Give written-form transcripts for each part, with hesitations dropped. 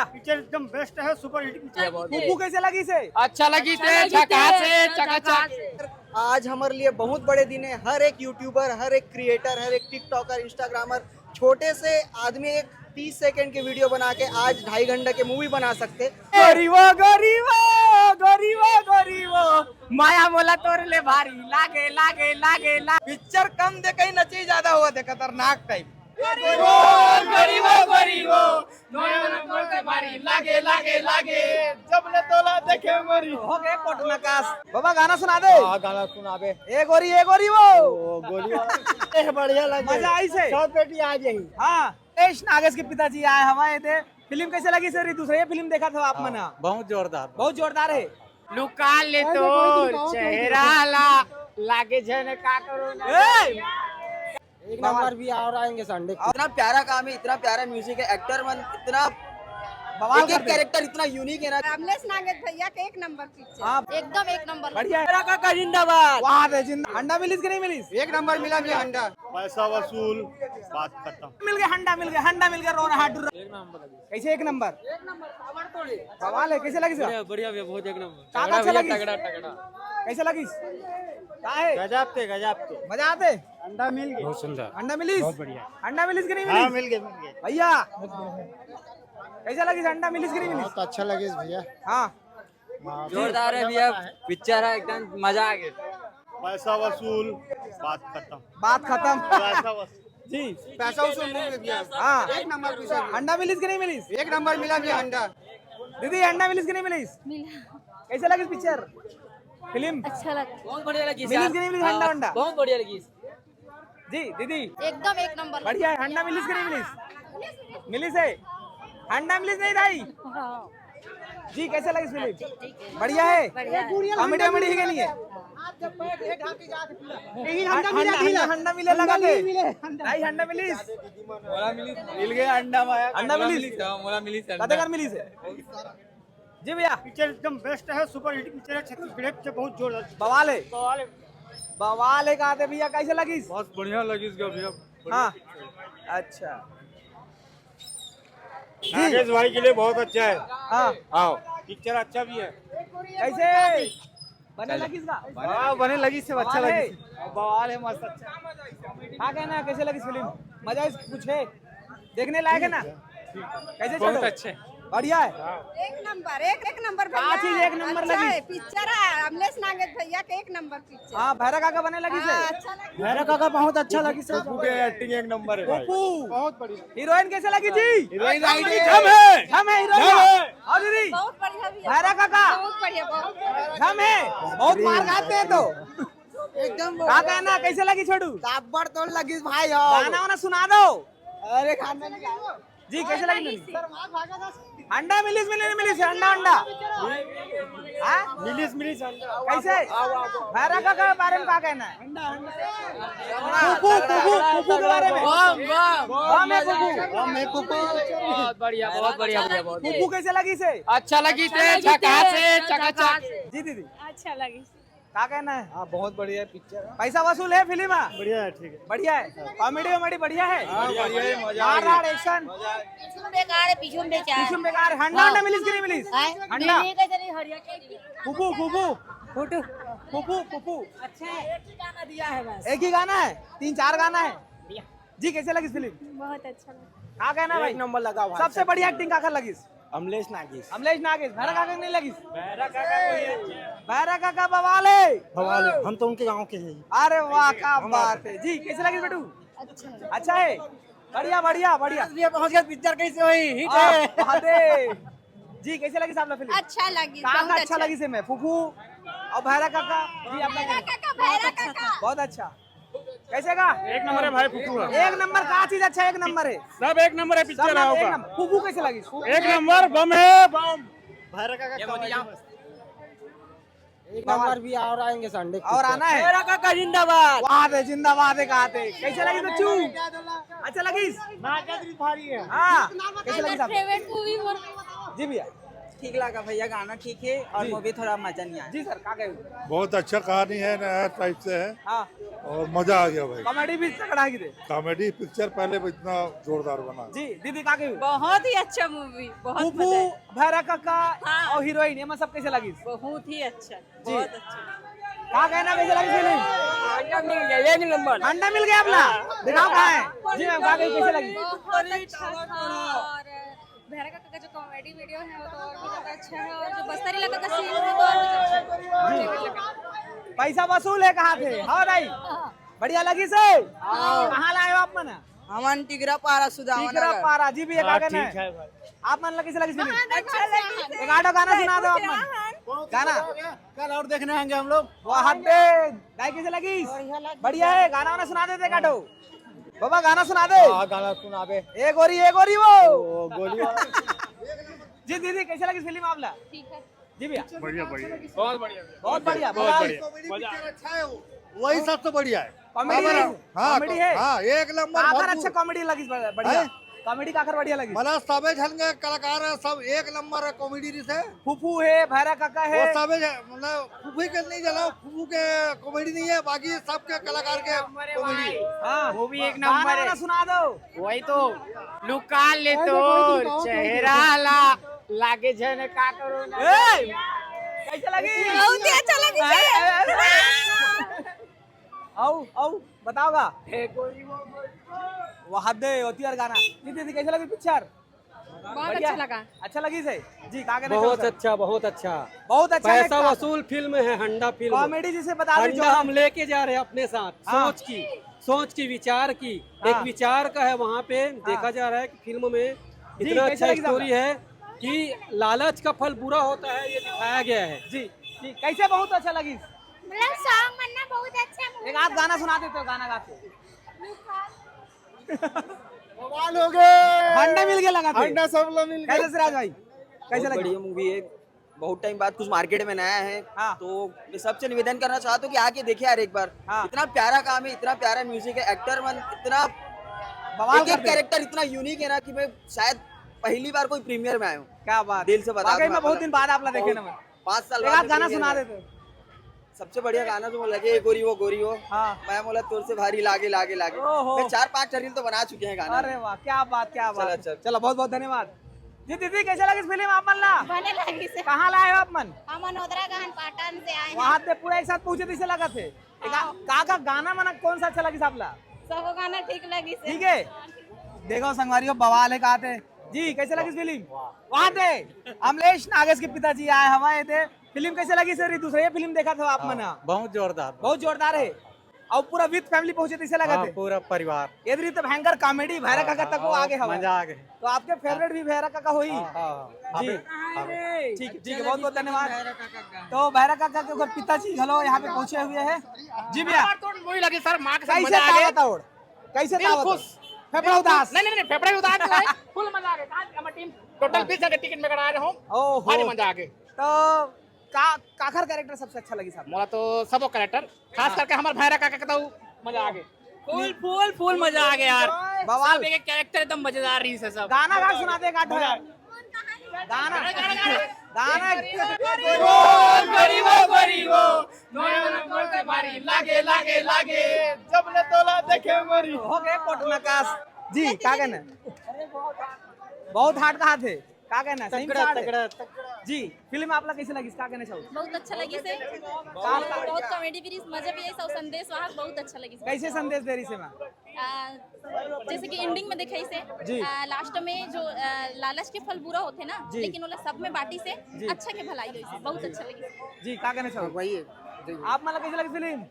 Picture एकदम best है, super hit picture. फूफू कैसे लगी से? अच्छा लगी थे, चकाचक। आज हमारे लिए बहुत बड़े दिन है। हर एक यूट्यूबर, हर एक क्रिएटर, हर एक टिकटॉकर, इंस्टाग्रामर छोटे से आदमी एक 30 सेकंड की वीडियो बना के आज 2.5 घंटे के मूवी बना सकते। गरीबो गरीबो गरीबो गरीबो माया मोला तोर ले भारी लागे लागे लागे पिक्चर कम दे कहीं नची ज्यादा हुआ थे, खतरनाक टाइप। गरीबो गरीबो माया मोला तोर ले भारी लागे लागे लागे जब ले तोला देखे मरी। हो गए कोट नकाश। बाबा गाना सुना दे। गाना सुना बे। ए गोरी वो गोली बढ़िया लगे, मजा आई से। शॉर्ट पेटी आ जाही। हाँ एश नागेश के पिताजी आए हवाए थे। फिल्म कैसे लगी सर? दूसरा ये फिल्म देखा था आप मना? बहुत जोरदार है। लुका ले तो चेहरा लागे जने का करो ना। एक नंबर भी और आएंगे संडे। इतना प्यारा काम है, इतना प्यारा म्यूजिक है, एक्टर मन इतना बवाल एक कैरेक्टर इतना यूनिक है ना। रामलेश नागेश भैया के 1 नंबर पिक्चर। हाँ एकदम 1 नंबर। बढ़िया है। काका जिंदाबाद। वाह दे जिंदा। अंडा मिलीस कि नहीं मिलीस? 1 नंबर मिला भी अंडा। पैसा वसूल, बात खत्म। मिल गया हंडा मिल गया रोना हाथ कैसे 1 नंबर? बवाल है। कैसे लगी सर? बढ़िया बहुत एक नंबर। काका अच्छा लगी? तगड़ा कैसे लगी? काहे गजब के मजा आते? अंडा मिल गया, बहुत सुंदर। अंडा मिलीस? बहुत बढ़िया। अंडा मिलीस कि नहीं हाँ मिलीस? मिल गए। भैया कैसा लगी अंडा मिलीस कि नहीं मिलीस? बहुत अच्छा लगे भैया। हाँ जोरदार है भैया, पिक्चर है एकदम मजा आ गया। पैसा वसूल, बात खत्म। पैसा वसूल जी पैसा उसूल मूवी भैया। हाँ 1 नंबर पिक्चर। अंडा मिलीस कि नहीं मिलीस? 1 नंबर मिला भी अंडा। दीदी अंडा मिलीस कि नहीं मिलीस? मिला। कैसे लगी पिक्चर फिल्म? अच्छा लगा। बहुत बढ़िया लगी। मिलीस कि नहीं मिलीस अंडा? बहुत बढ़िया लगी। जी दीदी एकदम 1 नंबर। बढ़िया है। अंडा मिलीस कि नहीं मिलीस? मिलीस है। अंडा मिलीस नहीं भाई? जी कैसे लगी फिल्म? बढ़िया है। कॉमेडी है कि नहीं है? अंडा मिले लगा के नहीं अंडा मिलीस? मिल गया अंडा माया। अंडा मिलीस? मोला मिली कतेकर मिलीस है? जी भैया पिक्चर एकदम बेस्ट है, सुपर हिट पिक्चर है। छत्तीसगढ़ से बहुत जोरदार बवाल है कहा थे भैया। कैसे लगी? बहुत बढ़िया लगी भैया। हाँ अच्छा नागेश भाई के लिए बहुत अच्छा है। हाँ आओ पिक्चर अच्छा भी है। कैसे बने लगी इसका? बने लगी से अच्छा बवाल है। लगी। बवाल है, मस्त अच्छा। हाँ कहना कैसे लगी फिल्म? मजा कुछ है देखने लायक है ना? कैसे बहुत चलो? अच्छे। बढ़िया है। 1 नंबर। 1 नंबर का चीज 1 नंबर अच्छा लगी? है, पिक्चर है रामलेश नागेश भैया के 1 नंबर पिक्चर। हाँ भैरा काका बने लगी से? अच्छा लगा। मेरा काका बहुत अच्छा लगी सर। के एक्टिंग 1 नंबर है भाई। पप्पू बहुत बढ़िया। हीरोइन कैसे लगी जी? हीरोइन हम है हम हीरोइन। और दीदी बहुत बढ़िया भैया। भैरा काका बहुत बढ़िया। हम है बहुत मार खाते हैं तो एकदम का कहना कैसे लगी छोटू? ताबड़ तोड़ लगी भाई। गाना वाना सुना दो। अरे खाना नहीं जी कैसे लगी? अंडा मिलीस मिली नहीं मिलीस? अंडा हाँ? मिलिस कैसे भैरा काका के बारे में क्या कहना है? फूफू के बारे में बम है फूफू। बहुत बढ़िया भैया बहुत। फूफू कैसे लगी से? अच्छा लगी थे, चकाचक। जी दीदी अच्छा लगी। क्या कहना है? हाँ बहुत बढ़िया पिक्चर। पैसा वसूल है फिल्म? बढ़िया है, ठीक है। बढ़िया है। कॉमेडी बढ़िया है। बढ़िया है, मजा मार राड़ एक्शन बेकार है, पीछू में बेचारा। किस्म बेकार। अंडा मिलीस कि नहीं मिलीस? अंडा फूफू अच्छा है। एक ही गाना दिया है बस। एक ही गाना है? 3-4 गाना है। जी कैसे लगी फिल्म? बहुत अच्छा लगा। क्या कहना भाई? 1 नंबर लगा भाई। सबसे बढ़िया एक्टिंग काका लगी? अमलेश नागेश। अमलेश नागेश। भैरा काका नहीं लगी? भैरा काका बवाल है। हम तो उनके गांव के हैं। अरे वाह क्या बात है। जी कैसे लगी बेटू? अच्छा है। बढ़िया पहुंच गया। पिक्चर कैसे हुई? हिट है। जी कैसे लगी साहब फिल्म? अच्छा लगी। काका अच्छा लगी से मैं फूफू और भैरा काका। जी आपका भैरा काका बहुत अच्छा। कैसे का? 1 नंबर है भाई फूफू। 1 नंबर का चीज अच्छा 1 नंबर है। सब 1 नंबर है पिक्चर सब है। एक नंबर। फूफू कैसे लगी? 1 नंबर बम है बम। भैरा काका 1 नंबर भी और आएंगे संडे। और आना है। मेरा काका जिंदाबाद। जिंदाबाद है कहा थे। कैसे लगी बच्चू? अच्छा लगी? नागेश भारी है। हाँ कैसे लगी साहब? Favourite movie. जी भैया ठीक लगा भैया, गाना ठीक है और जी। मूवी थोड़ा मजा नहीं आया। जी सर का कहे बहुत अच्छा कहानी है, नया टाइप से है हाँ और मजा आ गया भाई। कॉमेडी भी तगड़ा है किधर कॉमेडी पिक्चर पहले भी इतना जोरदार बना। जी दीदी का कहे बहुत ही अच्छा मूवी, बहुत फूफू मजा आया। भैरा काका हाँ। और हीरोइन ये में सब कैसे लगी बहुत ही अच्छा, जी। बहुत अच्छा। का कहना कैसे लगी फिल्म एक नंबर। अंडा मिल गया अपना दिखाओ कहाँ है जी मैम का कहे कैसे लगी बहुत अच्छा था और भैरा काका का जो कॉमेडी वीडियो है वो तो और भी ज्यादा अच्छा है और जो बस्तर इलाका का सीन है वो और भी अच्छा है। पैसा वसूल है कहाँ थे हाँ भाई बढ़िया लगी से कहाँ लाए हो आप मन हमन टिगरा पारा सुदामा टीकरा पारा जी भी एक आ गए हैं आप मन लगी से लगी फिल्म अच्छा लगी एक आटो गाना सुना दो आप मन गाना कल और देखने आएंगे हम लोग। वो हाथ पे दाई कैसे लगी बढ़िया है गाना वाना सुना देते काटो बाबा गाना सुना दे गाना सुना दे। एक गोरी वो गोली जी दीदी कैसे लगी फिल्म आपला ठीक है। जी भैया बढ़िया बढ़िया बहुत बढ़िया अच्छा है, वही सबसे बढ़िया है। कॉमेडी है हाँ कॉमेडी है हाँ, एक नंबर आखिर भरपूर। अच्छा कॉमेडी लगी बढ़िया कॉमेडी का आखिर बढ़िया लगी मला सबे झलंगे कलाकार है, सब एक नंबर है कॉमेडी से। फूफू है भैरा काका है वो सबे मतलब फूफू के नहीं जला, फूफू के कॉमेडी नहीं है, बाकी सबके कलाकार के कॉमेडी है। हाँ वो भी एक गाना नंबर वाना है। सुना दो वही तो लुका ले तो चेहरा ला लागे जन का करो ना। ए, कैसे लगी बहुत ही अच्छा लगी आओ बताओगा वो हद दे होती है गाना दीदी कैसे लगी पिक्चर बहुत अच्छा लगा। अच्छा लगी से जी का कहना बहुत चाहो सर? अच्छा, बहुत अच्छा। बहुत अच्छा पैसा वसूल फिल्म है, हंडा फिल्म। कॉमेडी जिसे बता रहे हंडा हम लेके जा रहे हैं अपने साथ, हाँ। सोच की विचार की, हाँ। एक विचार का है वहाँ पे देखा जा रहा है कि फिल्म में इतना कैसे अच्छा लगी स्टोरी है कि लालच का फल बुरा होता है, ये दिखाया गया है। जी जी कैसे बहुत अच्छा लगी मतलब सॉन्ग बनना बहुत अच्छा एक आध गाना सुना देते हो गाना गाते बवाल हो गए। हंडा मिल गया लगा अंडा सब लोग मिल कैसे सिराज भाई कैसे बहुत लगी बढ़िया मूवी है, बहुत टाइम बाद कुछ मार्केट में नया है। हाँ। तो मैं सबसे निवेदन करना चाहता हूँ कि आके देखे यार एक बार। हाँ। इतना प्यारा काम है, इतना प्यारा म्यूजिक है, एक्टर मन इतना बवाल एक कर एक दे। कैरेक्टर इतना यूनिक है ना कि मैं शायद पहली बार कोई प्रीमियर में आया हूँ। क्या बात दिल से बता वाकई दूं में बहुत आपको। दिन बाद आप लोग देखे ना मैं 5 साल एक आध बाद गाना premiere सुना में। देते हो सबसे बढ़िया गाना जो लगे गोरी वो हाँ। मैं बोला तोर से भारी लागे लागे लागे। ओहो। मैं 4-5 रील तो बना चुके हैं गाना। अरे वाह क्या बात चलो। चलो बहुत बहुत धन्यवाद जी दीदी कैसे लगी फिल्म आप मन ला बने लगी से कहाँ लाए हो आप मन हम मनोदरा गहन पाटन से आए हैं। वहाँ पे पूरा एक साथ पूछे थे लगा थे का गाना मना कौन सा अच्छा लगी आपला सबको गाना ठीक लगी से। ठीक है देखो संगवारियों बवाल है कहा थे जी कैसे लगी फिल्म वहाँ थे अमलेश नागेश के पिताजी आए हमारे थे फिल्म कैसे लगी सर दूसरे फिल्म देखा था आप मना बहुत जोरदार, बहुत जोरदार है और पूरा विद फैमिली पहुंचे थे लगा थे पूरा परिवार, इधर तो भयंकर कॉमेडी भैरा काका तक वो आगे हवा मजा आ गए। तो आपके फेवरेट भी भैरा काका हुई जी ठीक है बहुत बहुत धन्यवाद तो भैरा काका के पिताजी हेलो यहाँ पे पहुंचे हुए हैं जी भैया वही लगे सर माँ के साथ कैसे मजा आ गया। तावत और कैसे दिल तावत खुश। फेफड़ा उदास नहीं फेफड़े उतार के भाई, फुल मजा आ गया। आज हमारी टीम टोटल 20 जगह टिकट में करा रहे हो, ओहो भारी मजा आ गया। तो काखर कैरेक्टर सबसे अच्छा लगी साहब मोला तो सबो कैरेक्टर खास करके हमारे भैरा काका का तो मजा आ गया। फुल मजा आ गया यार। बवाल सब एक कैरेक्टर एकदम मजेदार रही है सब। गाना गा सुनाते गाठो यार गाना गाना गरीबो नोया नंबर से भारी लागे लागे लागे जब ले तोला देखे मोरी। हो गए कोट नकाश जी का कहना बहुत हार्ड कहा थे का कहना सही में hard है? जी फिल्म आप लोग कैसे लगी का कहना चाहो बहुत अच्छा लगी से बहुत कॉमेडी भी मजा भी है सब संदेश वहाँ बहुत अच्छा लगी से। कैसे संदेश दे रही से माँ जैसे कि एंडिंग में देखा जी। से लास्ट में जो लालच के फल बुरा होते ना जी। लेकिन वो सब में बाटी से जी। अच्छा के भलाई हुई से बहुत अच्छा लगी। जी का कहना चाहो वही है। आप मतलब कैसे लगी फिल्म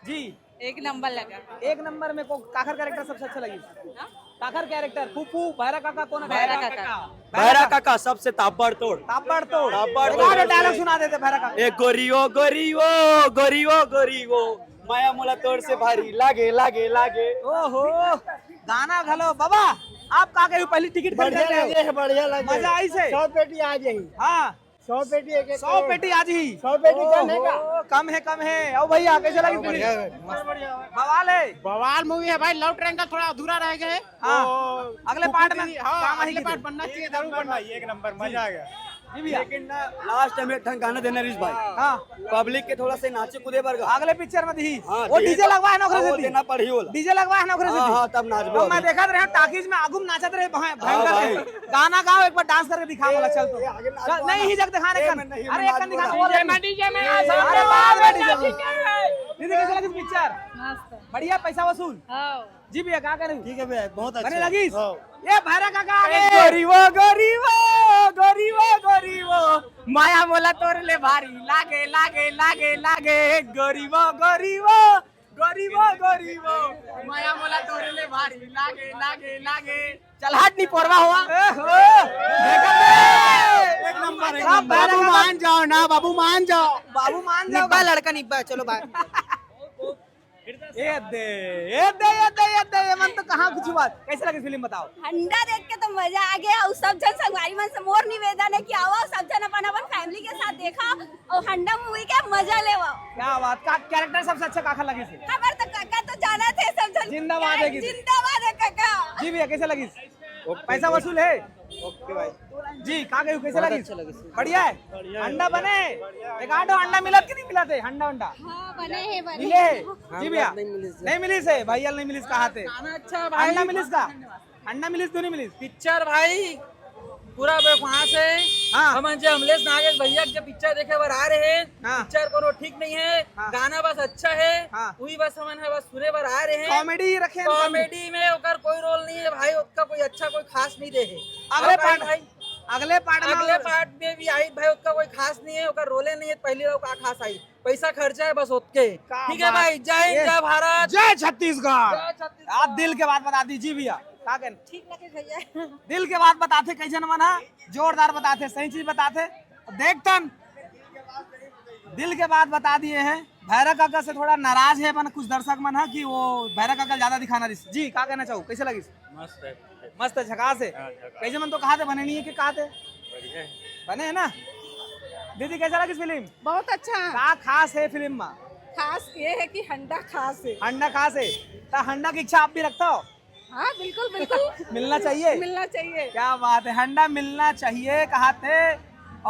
जी एक नंबर लगा। एक नंबर में को काखर कैरेक्टर सबसे अच्छा लगी काखर कैरेक्टर फूफू भैरा काका कौन है भैरा काका। भैरा काका सबसे ताबड़तोड़ ताबड़तोड़ ताबड़तोड़। डायलॉग सुना देते भैरा काका ए गोरियो माया मोला तोड़ से भारी लागे लागे लागे। ओहो गाना घलो बाबा आप का कही पहली टिकट बढ़िया लगे है, बढ़िया लगे। मजा आई से 100 पेटी आ जाएगी। हाँ 100 पेटी एक 100 पेटी आज ही 100 पेटी कम है का? ओहो, कम है ओ भैया कैसे लगी फिल्म बवाल है बवाल मूवी है भाई। लव ट्रायंगल थोड़ा अधूरा रह गए। हाँ। तो अगले पार्ट में हाँ काम अगले आएगी पार्ट बनना चाहिए, जरूर बनना। एक नंबर मजा आ गया। जी भैया। लेकिन ना लास्ट में ढंग गाना देना रिश भाई। हाँ पब्लिक के थोड़ा से नाचे कूदे बरगा। अगले पिक्चर में दी हाँ, वो डीजे लगवा है नौकरी वो से देना पड़ी होला। डीजे लगवा है नौकरी से हाँ, हाँ, तब नाचबो तो मैं अभी। देखा रहे टाकीज में आगुम नाचत रहे भयंकर भाई। के। गाना गाओ एक बार डांस करके दिखाओ वाला चल तो आगे नाच चल, दो नहीं ना। ही जग दिखाने ए, का मैं नहीं, अरे मैं एक नाच दिखा बोला। अरे वाह बेटी दीदी कैसे लगी पिक्चर बढ़िया पैसा वसूल जी भैया क्या करें ठीक है भैया बहुत बने अच्छा लगी हाँ। ये भैरा काका आगे गरीबो गरीबो गरीबो गरीबो माया मोला तोर ले भारी लागे लागे लागे लागे गरीबो गरीबो गरीबो गरीबो माया मोला तोर ले भारी लागे लागे लागे चल हट नहीं पोरवा हुआ एक नंबर बाबू मान जाओ ना बाबू मान जाओ बाबू मान जाओ निब्बा लड़का निब्बा चलो बाय ये दे ये मन तो कहाँ कुछ बात कैसे लगी फिल्म बताओ हंडा देख के तो मजा आ गया और सब जन संगवारी मन से मोर निवेदन है कि आओ सब जन अपन अपन फैमिली के साथ देखा और हंडा मूवी के मजा लेवा क्या बात का कैरेक्टर सबसे अच्छा काका लगी से हमारे तो काका तो जाना थे सब जन जिंदाबाद है गीत। जिंदाबाद है काका जी भैया कैसे लगी पैसा वसूल है ओके भाई जी कहाँ गई कैसे लगी अच्छा लगी। बढ़िया है अंडा बने एक आधो अंडा मिला कि नहीं मिला थे अंडा अंडा हाँ बने हैं मिले जी भैया नहीं मिली से भैया नहीं मिली कहा थे अच्छा अंडा मिलिस का अंडा मिलिस तो नहीं मिलिस पिक्चर भाई पूरा वहाँ से हाँ। हम अमलेश नागेश भैया के पिक्चर देखे बर आ रहे हैं हाँ। पिक्चर कोनो ठीक नहीं है हाँ। गाना बस अच्छा है हाँ। वही बस हमन है बस सुने बर आ रहे हैं कॉमेडी ही रखे हैं कॉमेडी में ओकर कोई रोल नहीं है भाई उसका कोई अच्छा कोई खास नहीं दे है अगले और पार्ट भाई अगले पार्ट में अगले पार्ट में भी आई भाई उसका कोई खास नहीं है ओकर रोले नहीं है पहली रोल का खास आई पैसा खर्चा है बस उसके क्या ठीक है बात। भाई जय हिंद, ये- जय भारत जय छत्तीसगढ़ जय छत्तीसगढ़। आप दिल के बात बता दी जी भैया क्या कहना ठीक लगे भैया दिल के बात बताते कैसे न मना जोरदार बताते सही चीज बताते देखतन दिल के बात बता दिए हैं भैरा काका से थोड़ा नाराज है मन कुछ दर्शक मन है कि वो भैरा काका ज्यादा दिखाना रही जी क्या कहना चाहूँ कैसे लगी मस्त है झकास है कैसे मन तो कहा थे बने नहीं है कि कहा थे बने है ना दीदी कैसा लगी फिल्म बहुत अच्छा क्या खास है फिल्म में खास ये है कि हंडा खास है हंडा खास है तो हंडा की इच्छा आप भी रखता हो हाँ बिल्कुल बिल्कुल मिलना चाहिए मिलना चाहिए क्या बात है हंडा मिलना चाहिए कहा थे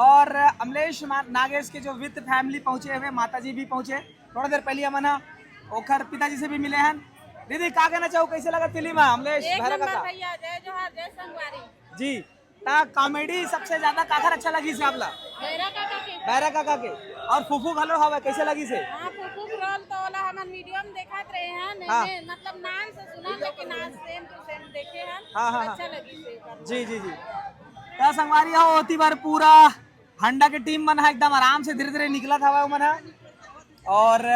और अमलेश नागेश के जो विद फैमिली पहुंचे हुए माता जी भी पहुंचे थोड़ा देर पहले हम ओखर पिताजी से भी मिले हैं दीदी क्या कहना चाहूँ कैसे लगा फिल्म अमलेश भैरा काका भैया जय जोहार जय संगवारी जी कॉमेडी सबसे ज्यादा काकर अच्छा लगी से आपला भैरा काका के और फूफू घलो हवा कैसे लगी से हाँ फुफुक रोल तो वाला हमन वीडियो में देखत रहे हैं हाँ। मतलब नाम से सुना लेकिन आज सेम टू सेम देखे हैं हाँ, हाँ, अच्छा लगी से जी जी जी क्या संगवारी हो होती बार पूरा हंडा के टीम मन है एकदम आराम से धीरे धीरे निकला था मन है और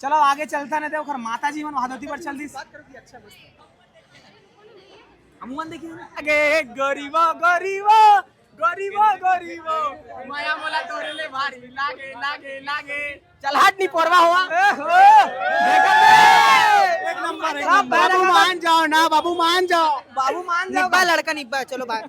चलो आगे चलता नहीं थे माता जी मन महादोती पर चल दी हम देखिए आगे गरीबो गरीबो गरीबो गरीबो माया मोला तोरे ले भारी लागे लागे लागे चल हट नहीं पोरवा हुआ एक नंबर बाबू मान जाओ ना बाबू मान जाओ बाबू मान जाओ निब्बा लड़का निब्बा चलो बाय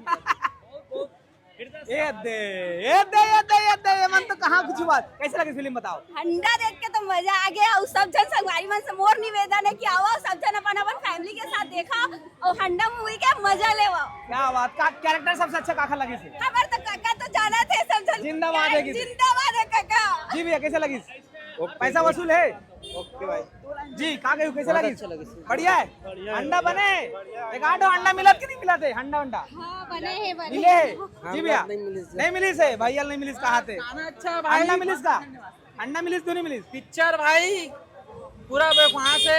ये दे ये मन तो कहाँ कुछ बात कैसे लगी फिल्म बताओ हंडा देख के तो मजा आ गया और सब जन संगवारी मन से मोर निवेदन है कि आओ सब जन अपन अपन फैमिली के साथ देखा और हंडा मूवी के मजा लेवा क्या बात का कैरेक्टर सबसे अच्छा काका लगी से हमारे तो काका तो जाना थे सब जन जिंदाबाद है गीत। जिंदाबाद है काका जी भैया कैसे लगी पैसा वसूल है ओके भाई जी कहाँ गई कैसे लगी अच्छा लगी। बढ़िया है अंडा बने एक आधो अंडा मिला कि नहीं मिला थे अंडा अंडा हाँ बने हैं मिले है जी भैया नहीं मिली से भैया नहीं मिली कहा थे गाना अच्छा भाई अंडा मिलिस का अंडा मिलिस तो नहीं मिलिस पिक्चर भाई पूरा वहाँ से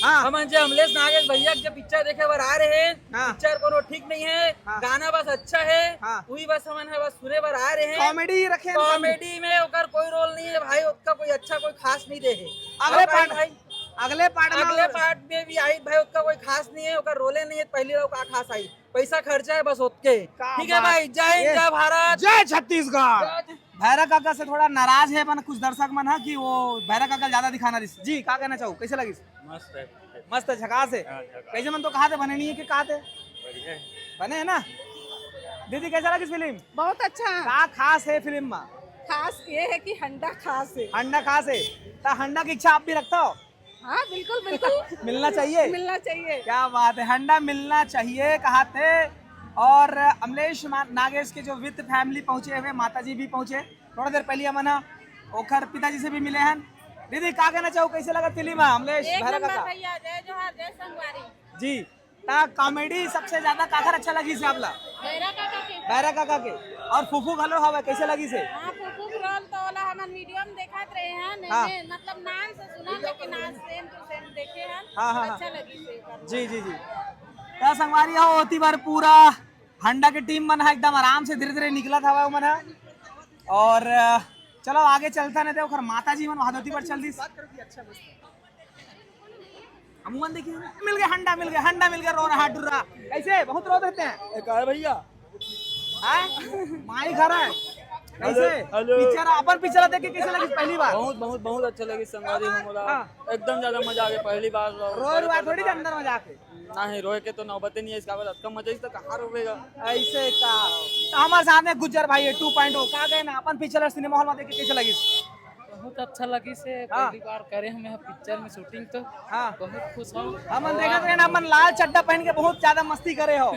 हाँ। हम अमलेश नागेश भैया के पिक्चर देखे बर आ रहे हैं हाँ। पिक्चर कोनो ठीक नहीं है हाँ। गाना बस अच्छा है हाँ। वही बस हमन है बस सुने बर आ रहे हैं कॉमेडी ही रखे हैं कॉमेडी में ओकर कोई रोल नहीं है भाई उसका कोई अच्छा कोई खास नहीं दे है अगले और पार्ट भाई अगले पार्ट अगले पार्ट में भी आई भाई उसका कोई खास नहीं है ओकर रोले नहीं है पहली रोल का खास आई पैसा खर्चा है बस उसके ठीक है बात। भाई जय हिंद, ये- जय भारत जय छत्तीसगढ़ भैरा काका से थोड़ा नाराज है मन कुछ दर्शक मन है कि वो भैरा काका ज्यादा दिखाना रही जी क्या कहना चाहूँ कैसे लगी मस्त है झकास है कैसे मन तो कहा थे बने नहीं है कि कहा थे बने है ना दीदी कैसा लगी फिल्म बहुत अच्छा क्या खास है फिल्म में खास ये है कि हंडा खास है हंडा खास है तो हंडा की इच्छा आप भी रखता हो हाँ बिल्कुल बिल्कुल मिलना चाहिए मिलना चाहिए क्या बात है हंडा मिलना चाहिए कहा थे और अमलेश नागेश के जो विद फैमिली पहुंचे हुए, माता जी भी पहुंचे थोड़ा देर पहले हमन ओखर पिताजी से भी मिले हैं। दीदी का कहना चाहो, कैसे लगा फिल्म अमलेश भैरा काका? भैया जय जोहार जय संगवारी जी ता कॉमेडी सबसे ज्यादा काकर अच्छा लगी से आपला? भैरा काका के। और फूफू घलो हवे कैसे लगी से? हां फूफू के रोल तो वाला हमन वीडियो में देखत रहे हैं हाँ। नहीं मतलब नाम से सुना लेकिन आज सेम टू सेम देखे हैं। हाँ। अच्छा लगी से जी ता संगवारी हो होती बार पूरा हंडा के टीम मन एकदम आराम से धीरे धीरे निकला था मन है। और चलो आगे चलता नहीं थे माता जी मन वहादती पर चल दी। अमुन देखिए मिल गया हंडा मिल गया रो रहा डुर रहा कैसे बहुत रो देते हैं भैया माई खा रहा है कैसे पिक्चर अपन पिक्चर देख के कैसे लगी पहली बार? बहुत अच्छा लगी संगवारी हो एकदम ज्यादा मजा आ गया पहली बार। रो थोड़ी के अंदर मजा के नहीं रोए के तो नौबते नहीं है इसका बाद कम मजा इसका कहाँ रोएगा ऐसे का। तो हमारे सामने गुज्जर भाई है 2.0 का गए ना अपन पिक्चर सिनेमा हॉल में देख के कैसे लगी? बहुत अच्छा लगी से पहली बार करे हमें पिक्चर में शूटिंग तो बहुत खुश हूँ। हमन देखा थे ना अपन लाल चड्डा पहन के बहुत ज्यादा मस्ती करे हो।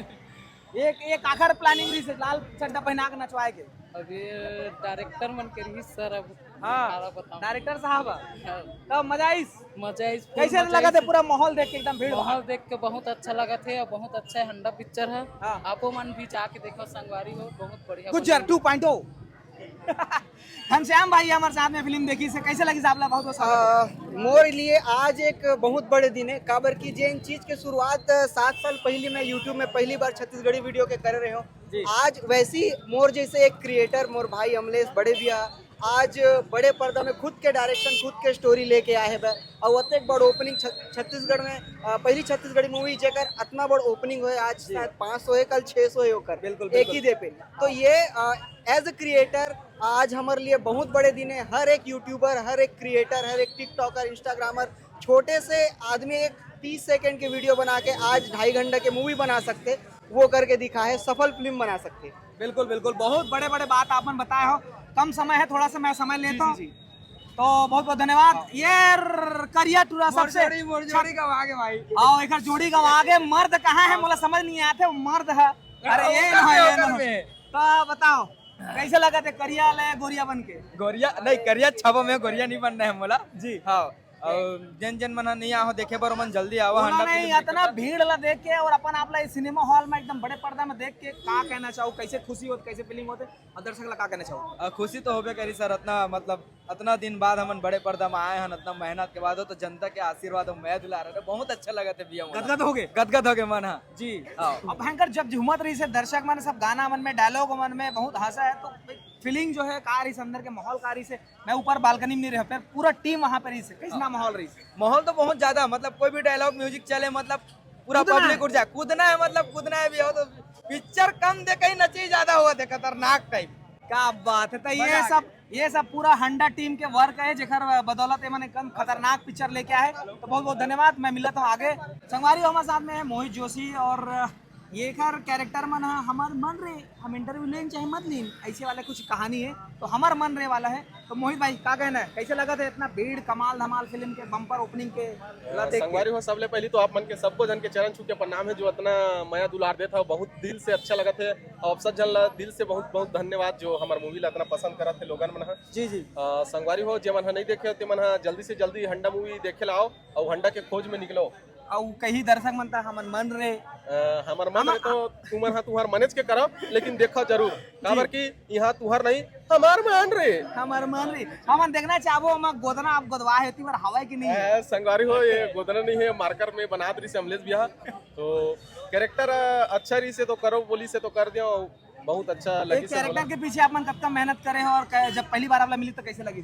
एक आखिर प्लानिंग रही से लाल चड्डा पहना के नचवाए के। अभी डायरेक्टर मन के रही सर अब डायरेक्टर साहब तो मजा इस कैसे लगा थे पूरा माहौल देख के एकदम भीड़ माहौल देख के बहुत अच्छा लगा थे और बहुत अच्छा हंडा पिक्चर है। आपो मन भी जाके देखो संगवारी हो बहुत बढ़िया गुज्जर 2.0 घनश्याम भाई हमारे साथ में फिल्म देखी से कैसे लगी आपला? बहुत मोर लिए आज एक बहुत बड़े दिन है काबर की जिन चीज के शुरुआत 7 साल पहले मैं यूट्यूब में पहली बार छत्तीसगढ़ी वीडियो के कर रहे हो। आज वैसी मोर जैसे एक क्रिएटर मोर भाई अमलेश बड़े भैया आज बड़े पर्दा में खुद के डायरेक्शन खुद के स्टोरी लेके आए हैं और अतक बड़ ओपनिंग छत्तीसगढ़ में पहली छत्तीसगढ़ी मूवी जेकर इतना बड़ ओपनिंग हुए आज शायद 500 है कल 600 है होकर बिल्कुल एक ही दे पे। तो ये एज ए क्रिएटर आज हमारे लिए बहुत बड़े दिन है। हर एक यूट्यूबर हर एक क्रिएटर हर एक टिकटॉकर इंस्टाग्रामर छोटे से आदमी एक 30 सेकंड की वीडियो बना के आज 2.5 घंटे की मूवी बना सकते वो करके दिखा है सफल फिल्म बना सकते। बिल्कुल बहुत बड़े बात आपने बताए हो। कम समय है थोड़ा सा मैं समय लेता हूँ तो बहुत धन्यवाद। ये करिया टूरा सबसे जोड़ी का आगे भाई आओ एक जोड़ी का आगे मर्द कहाँ है मुझे समझ नहीं आते मर्द है। अरे ये तो बताओ कैसे लगा थे करिया ले गोरिया बन के? गोरिया नहीं करिया छापा में गोरिया नहीं बनना है मोला जी। हाँ और जन मना नहीं आओ देखे पर मन जल्दी आओ हंडा नहीं इतना भीड़ ला देख के और अपन आप सिनेमा हॉल में एकदम बड़े पर्दा में देख के का कहना चाहो कैसे खुशी होती कैसे फीलिंग होते और दर्शक ला का कहना चाहो? खुशी तो होबे करी सर इतना मतलब इतना दिन बाद हम बड़े पर्दा में आए हैं इतना मेहनत के बाद हो तो जनता के आशीर्वाद मैं दुला रहे बहुत अच्छा लगा थे भैया गदगद हो गए मन। हाँ जी अब भयंकर जब झूमत रही से दर्शक मन सब गाना मन में डायलॉग मन में बहुत हंसा है तो फीलिंग जो है कार इस अंदर के माहौल कार से मैं ऊपर बालकनी में नहीं रह पूरा टीम वहाँ पर से कैसा माहौल रही? माहौल तो बहुत ज्यादा मतलब कोई भी डायलॉग म्यूजिक चले मतलब पूरा पब्लिक उठ जाए कूदना है मतलब कूदना है भी हो तो पिक्चर कम दे कहीं नची ज्यादा हुआ थे खतरनाक टाइप। क्या बात है। तो ये सब पूरा हंडा टीम के वर्क है जेकर बदौलत मैंने कम खतरनाक पिक्चर लेके आए तो बहुत धन्यवाद। मैं मिलता हूँ आगे संगवारी हमारे साथ में है मोहित जोशी और ये खैर कैरेक्टर मन है हमारे मन रे हम इंटरव्यू लें चाहे मत लें ऐसे वाले कुछ कहानी है तो हमारे मन रे वाला है। तो मोहित भाई क्या कहना है कैसे लगा था इतना भीड़ कमाल धमाल फिल्म के बम्पर ओपनिंग के? संगवारी हो सबले पहले तो आप मन के सबको जन के चरण छू के प्रणाम है जो इतना माया दुलार देता है बहुत दिल से अच्छा लगा थे और सब जन दिल से बहुत धन्यवाद जो हमारे मूवी ला इतना पसंद करा थे लोगन मन। जी संगवारी हो जे मन नहीं देखे ते मन जल्दी से जल्दी हंडा मूवी देखे लाओ और हंडा के खोज में निकलो और कहीं दर्शक मनता हमन मन रे हमार मन रे तो तुहार मनेज के करब लेकिन देखो जरूर काबर की यहाँ तुहार नहीं हमार मन रे हमन देखना चाहबो हम गोदना आप गोदवा है ती बार हवा की नहीं है संगवारी हो ये गोदना नहीं है मार्कर में बना दी से अमलेश भैया तो कैरेक्टर अच्छा रही से तो करो बोली से तो कर दियो बहुत अच्छा लगी। कैरेक्टर के पीछे आप कब तक मेहनत करे हो और जब पहली बार आपला मिली तो कैसे लगी?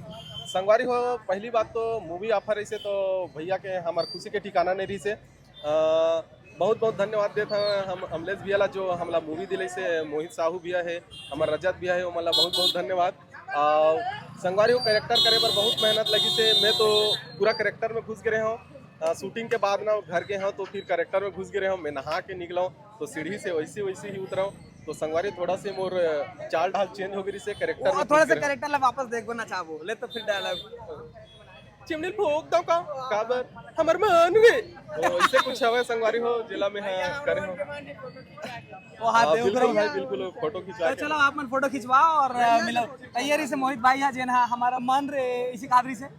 संगवारी हो पहली बात तो मूवी ऑफर रही से तो भैया के हमार खुशी के ठिकाना नहीं रही से बहुत धन्यवाद देता हम अमलेश भैया ला जो हमला मूवी दिले से मोहित साहू भैया है हमार रजत भैया है मला बहुत धन्यवाद। संगवारी हो कैरेक्टर करे पर बहुत मेहनत लगी से मैं तो पूरा कैरेक्टर में घुस गए हूँ शूटिंग के बाद ना घर गए हूँ तो फिर कैरेक्टर में घुस गए हूँ मैं नहा के निकला हूँ तो सीढ़ी से वैसे ही उतरा हूँ तो संगवारी थोड़ा से मोर चाल ढाल चेंज हो गई से कैरेक्टर थोड़ा सा कैरेक्टर ला वापस देखो ना चाहो ले तो फिर डायलॉग चिमनी फूक दो का काबर हमर मान गे तो इससे कुछ हवे संगवारी हो जिला में है करे हो वो हाथ दे बिल्कुल भाई बिल्कुल फोटो खिंचवा तो चलो आप मन फोटो खिंचवाओ और मिलो तैयारी से मोहित भाई है जेन हमारा मन रे इसी कादरी से